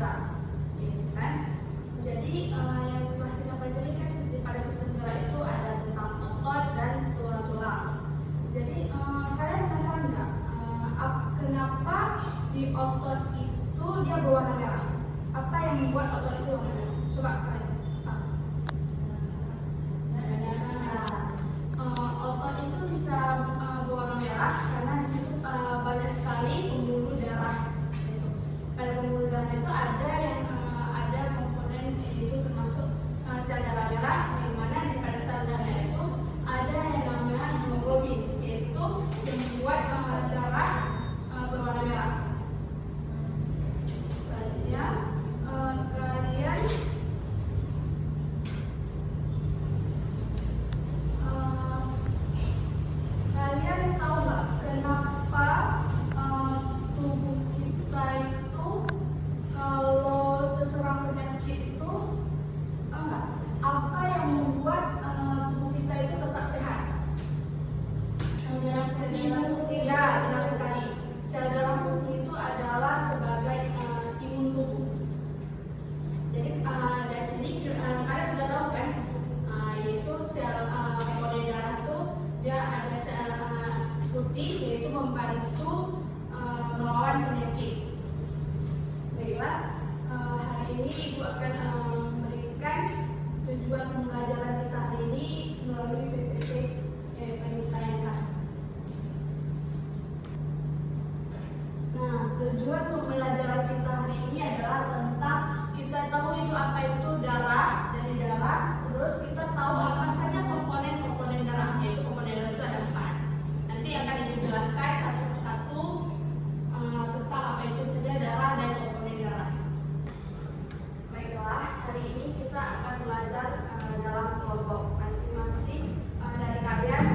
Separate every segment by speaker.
Speaker 1: gerak, gitu kan? Jadi yang telah kita pelajari kan pada sistem gerak itu ada tentang otot dan tulang-tulang. Jadi kalian penasaran nggak kenapa di otot itu dia berwarna merah? Apa yang membuat otot itu warna merah? Coba kalian. Otot itu bisa berwarna merah karena di situ banyak sekali pembuluh darah. Pada pembuluh darah itu ada komponen itu termasuk sel darah merah, yang mana di pada sel darah merah itu ada yang namanya hemoglobin, yaitu yang membuat darah berwarna merah. Selanjutnya kalian tahu nggak kenapa tubuh kita itu kalau terserang penyakit itu enggak? Apa yang membuat tubuh kita itu tetap sehat? Ya, benar sekali. Sel darah putih itu adalah sebagai imun tubuh. Jadi dari sini kalian sudah tahu kan, yaitu sel komponen darah itu dia ada sel putih, yaitu membantu melawan penyakit. Baiklah, hari ini Ibu akan memberikan tujuan pembelajaran kita hari ini melalui PPT yang akan ditayangkan. Nah, tujuan pembelajaran kita hari ini adalah tentang kita tahu itu apa itu darah, dari darah, terus kita tahu apa saja komponen darah, yaitu komponen darah itu ada 4. Nanti akan Ibu jelaskan satu persatu tentang apa itu saja darah dan komponen darah. Baiklah, hari ini kita akan belajar dalam kelompok. Masing-masing dari kalian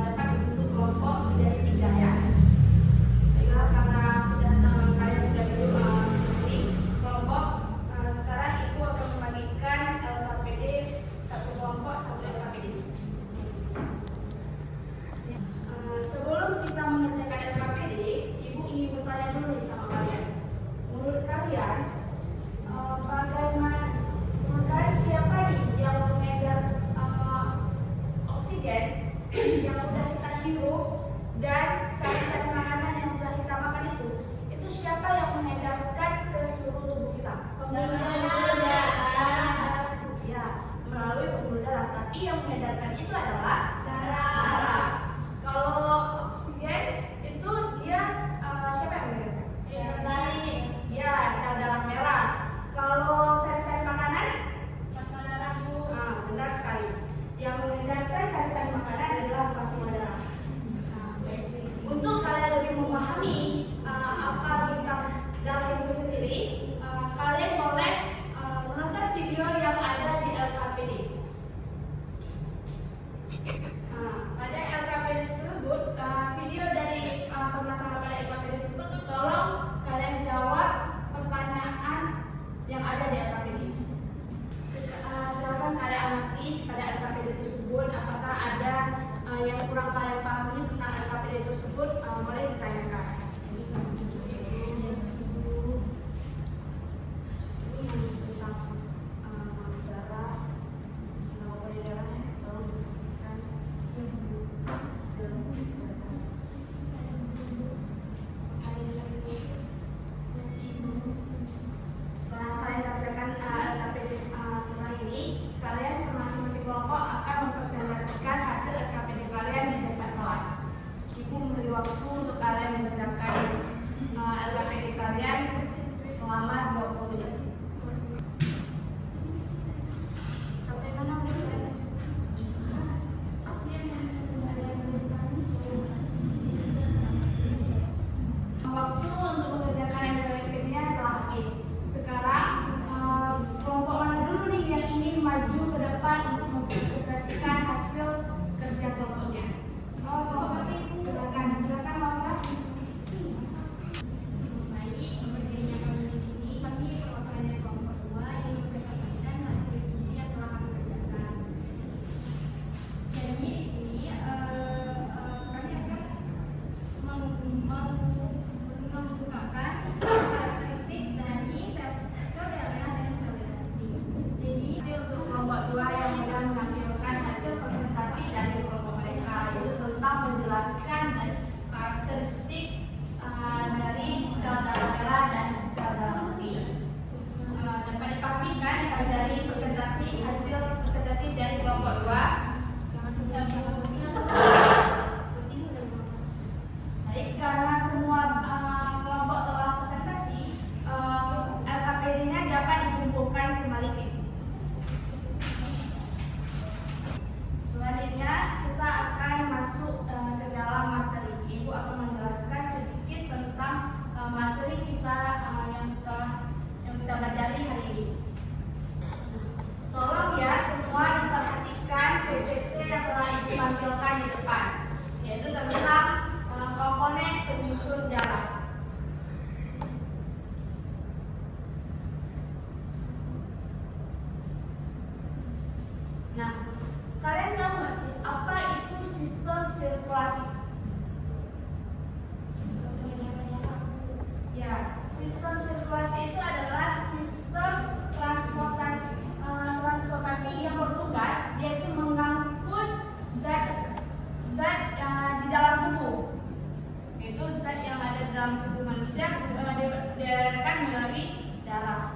Speaker 1: dapat dibentuk kelompok menjadi 3 ya. Baiklah, karena kalian sudah bentuk masing-masing kelompok, sekarang Ibu akan membagikan LKPD satu kelompok satu LKPD. Sebelum kita mengerjakan LKPD, Ibu ingin bertanya dulu sama kalian. Menurut kalian, menurut kalian siapa nih yang mengejar mempelajari hasil presentasi dari kelompok 2. Baik, karena semua kelompok telah presentasi, LKPD-nya dapat dikumpulkan kembali. Selanjutnya kita akan masuk ke dalam materi. Ibu akan menjelaskan sedikit tentang materi kita yang kita pelajari hari ini. Tolong ya semua diperhatikan PPT yang telah Ibu tampilkan di depan, yaitu tentang komponen penyusun darah. Nah, kalian tahu nggak sih apa itu sistem sirkulasi? Ya, sistem sirkulasi itu adalah sistem transportasi yang bertugas yaitu mengangkut zat di dalam tubuh. Itu zat yang ada di dalam tubuh manusia diarahkan melalui darah.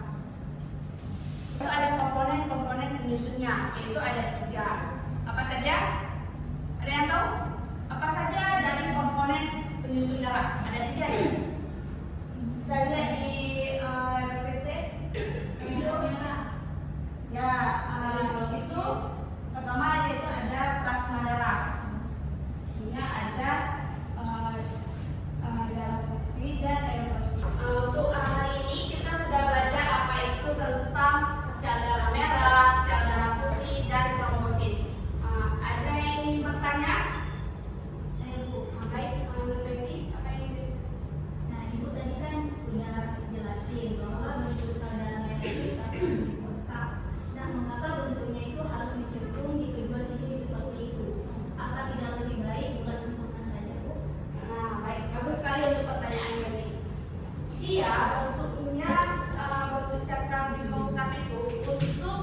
Speaker 1: Itu ada komponen-komponen penyusunnya, yaitu ada 3. Apa saja? Ada yang tahu? Apa saja dari komponen penyusun darah? Ada 3 ya? Bisa lihat di PPT itu ya, itu pertama yaitu ada plasma darah, sehingga ada darah putih dan eritrosit. Untuk hari ini kita sudah belajar apa itu tentang sel darah merah, sel darah putih, dan trombosit. Ada yang ingin bertanya? Baik, Betty, apa yang ingin?
Speaker 2: Nah, Ibu tadi kan udah jelasin bahwa bentuk sel darah merah itu lengkap. Nah, mengapa bentuknya itu harus mencungkung di kedua sisi seperti itu? Apa tidak lebih baik bulat sempurna saja, Bu?
Speaker 1: Nah, baik, bagus sekali untuk pertanyaan Betty. Iya, bentuknya bentuk cakram di bengkak itu untuk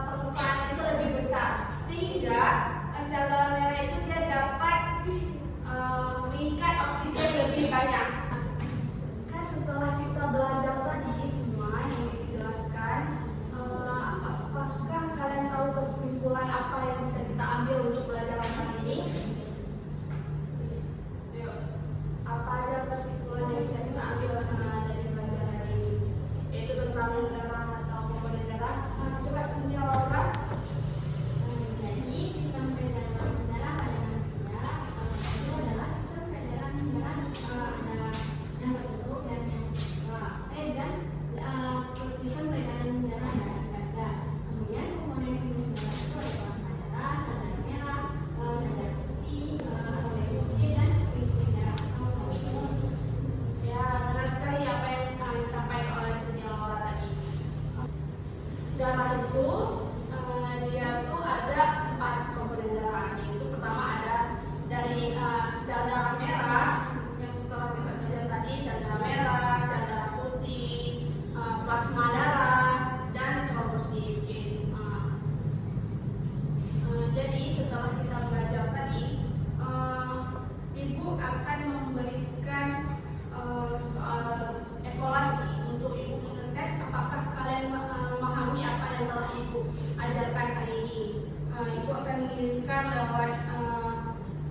Speaker 1: permukaan itu lebih besar, sehingga sel darah merah itu dia dapat mengikat oksigen lebih banyak. Kan setelah kita belajar tadi semua yang dijelaskan, apakah kalian tahu kesimpulan apa yang bisa kita ambil untuk pelajaran kali ini? Ayo, apa aja kesimpulan yang bisa kita ambil dari pelajaran hari ini? Yaitu tentang darah atau komponen darah. Coba semuanya Laura.
Speaker 2: Jadi, sistem peredaran darah pada manusia itu adalah sistem peredaran darah ada yang tertutup dan yang sistem peredaran darah dari ganda. Kemudian komponen penyusun darah itu ada plasma darah, sel darah merah, sel darah putih, eritrosit, dan fluid darah atau trombosit.
Speaker 1: Ya, benar sekali apa yang disampaikan oleh Cynthia Laura tadi. Darah itu dia tuh ada 4 komponen darah. Yaitu pertama ada dari sel darah merah yang setelah kita belajar tadi, sel darah merah, sel darah putih, plasma darah, dan trombosit. Jadi setelah kita belajar tadi, Ibu akan memberikan soal evaluasi untuk Ibu mengetes apakah kalian memahami apa yang telah Ibu ajarkan hari ini. Ibu akan mengirimkan lewat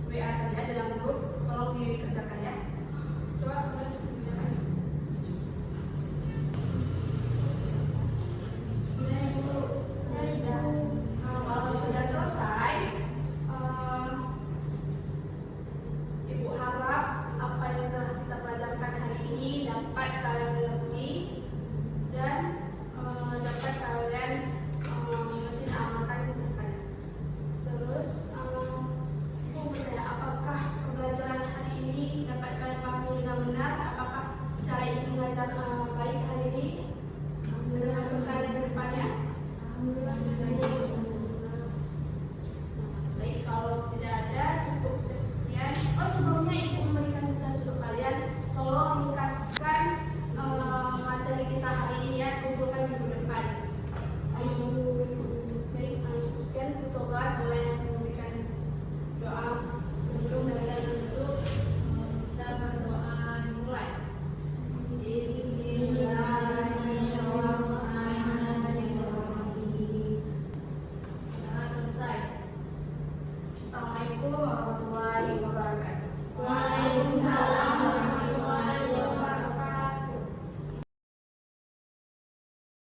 Speaker 1: WA saja dalam grup, tolong dikerjakan ya. Coba kalian kerjakan.